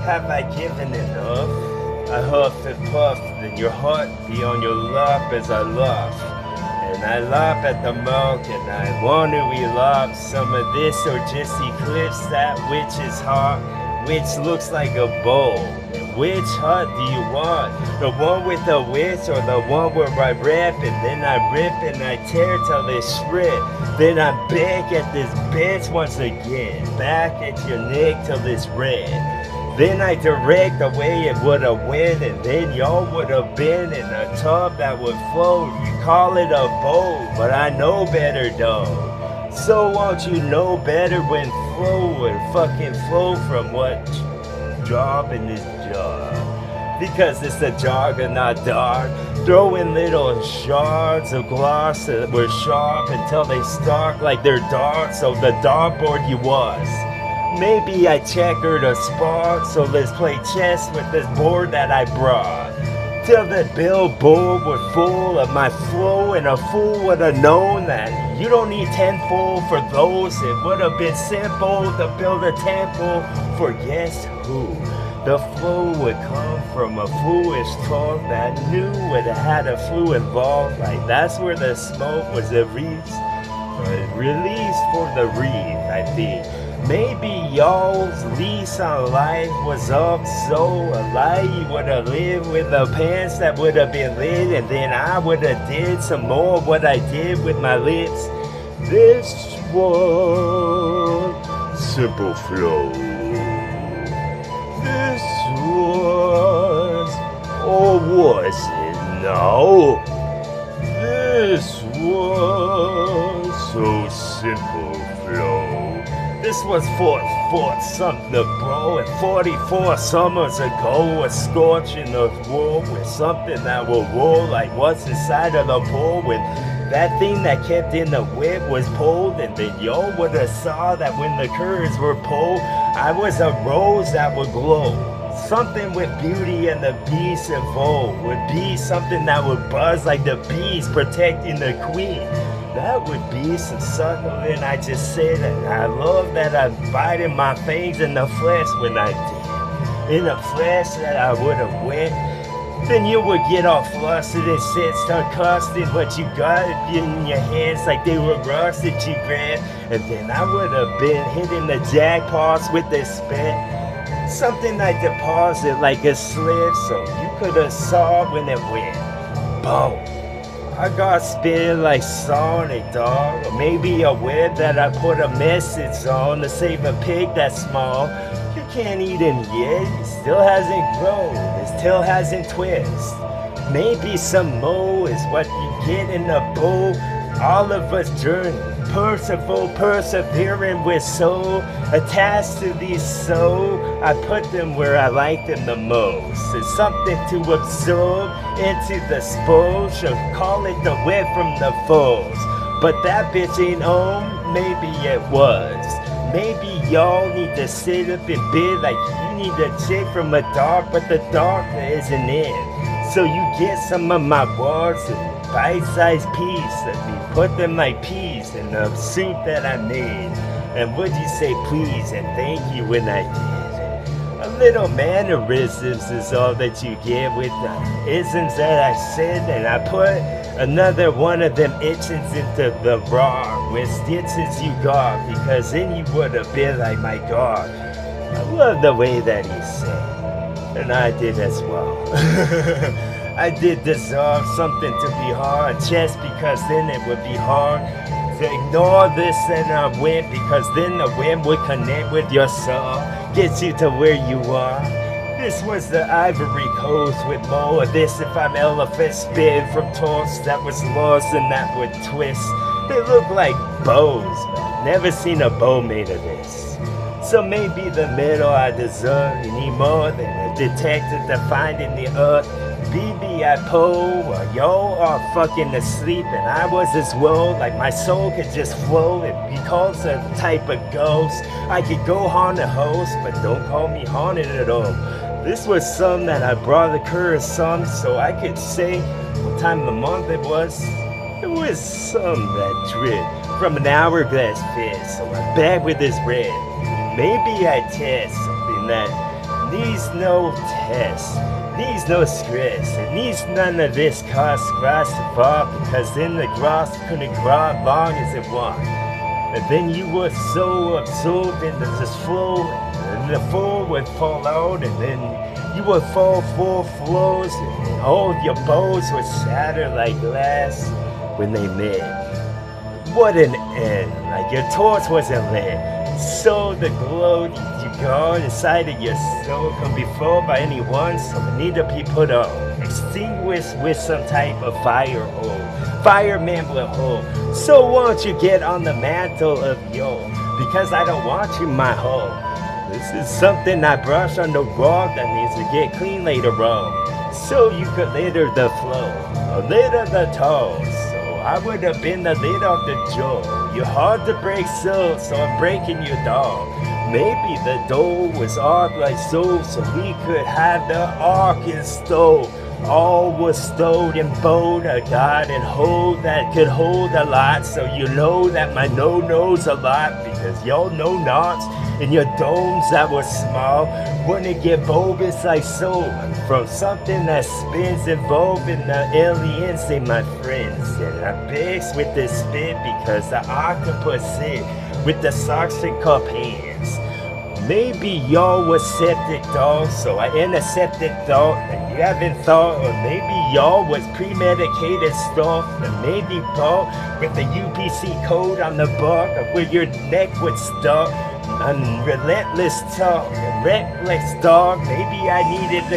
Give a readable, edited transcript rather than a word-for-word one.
Have I given enough? I huff and puff, then your heart be on your lap as I laugh. And I laugh at the milk, and I wonder we love some of this or just eclipse that which is hot, which looks like a bowl. And which heart do you want? The one with the witch or the one where I rap and then I rip and I tear till it's shred? Then I'm back at this bench once again, back at your neck till it's red. Then I direct the way it would have went, and then y'all would have been in a tub that would float. You call it a bowl, but I know better though. So won't you know better when flow would fucking flow from what job in this job? Because it's a juggernaut dog, throwing little shards of glass that were sharp until they stuck like they're darts of the dartboard you was. Maybe I checkered a spot, so let's play chess with this board that I brought. Till the billboard was full of my flow, and a fool would have known that you don't need tenfold for those. It would have been simple to build a temple for guess who? The flow would come from a foolish talk that knew it had a flu involved. Like that's where the smoke was released for the wreath, I think. Maybe y'all's lease on life was up so a lie you would have lived with the pants that would have been lit, and then I would have did some more of what I did with my lips. This was simple flow. This was, or was it now? This was so simple flow. This was Fort Sumter, bro, and 44 summers ago, a scorching of war with something that will roll like what's inside of the bowl when that thing that kept in the whip was pulled, and then y'all would have saw that when the curtains were pulled, I was a rose that would glow. Something with beauty and the beast involved would be something that would buzz like the bees protecting the queen. That would be some suckling I just said, and I love that I bited my fangs in the flesh when I did. In the flesh that I would have went. Then you would get all flustered and sit start cussing what you got in your hands like they were rocks that you grabbed. And then I would have been hitting the jackpots with this spit. Something I deposit like a slip so you could have saw when it went. Boom. I got spit like Sonic, dog. Or maybe a web that I put a message on to save a pig that's small. You can't eat him yet. It still hasn't grown. It still hasn't twisted. Maybe some more is what you get in the bowl. All of us journey. Persevering with soul, attached to these soul, I put them where I like them the most. It's something to absorb into the spoil, should call it the wet from the foes. But that bitch ain't on, maybe it was. Maybe y'all need to sit up in bed like you need a chick from a dark, but the dark isn't in. So you get some of my words and bite-sized piece, let me put them like peas in the soup that I made. And would you say please and thank you when I did? A little mannerisms is all that you get with the isms that I said, and I put another one of them itches into the raw with stitches you got, because then you would have been like, my God, I love the way that he said, and I did as well. I did deserve something to be hard, just because then it would be hard to ignore this and I went, because then the wind would connect with your soul, get you to where you are. This was the Ivory Coast with more of this if I'm elephant spin from toss that was lost and that would twist. They look like bows, man. Never seen a bow made of this. So maybe the middle I deserve, you need more than a detective to find in the earth. BB I pull while y'all are fucking asleep, and I was as well, like my soul could just flow. It becomes a type of ghost. I could go haunt a host, but don't call me haunted at all. This was some that I brought the current sun, so I could say what time of the month it was. It was some that drip from an hourglass fit, so I'm back with this red. Maybe I test something that needs no tests, needs no scripts, it needs none of this cause grass to fall, because then the grass couldn't grow as long as it wanted. And then you were so absorbed in this flow, and the flow would fall out, and then you would fall 4 floors, and all your bones would shatter like glass when they met. What an end, like your torch wasn't lit. So the glow you got inside of your soul can be filled by anyone, so it need to be put out, extinguished with some type of fire hole. Fireman will hold. So won't you get on the mantle of yo, because I don't want you my hole. This is something I brush on the rug that needs to get clean later on, so you could litter the flow, or litter the toes. I would have been the lid of the jaw. You're hard to break so I'm breaking your dog. Maybe the door was arc like so we could have the ark installed. All was stowed and bowed a God and hold that could hold a lot. So you know that my no knows a lot, because y'all know knots in your domes that were small wouldn't get bulbous like so, from something that spins involving the aliens and my friends. And I begs with this spit because the octopus sit with the socks and cup hands. Maybe y'all was septic dogs, so I intercepted thought, and you haven't thought, or maybe y'all was premedicated stuff, and maybe bought with the UPC code on the bark of where your neck would start. Unrelentless talk, a reckless dog, maybe I needed the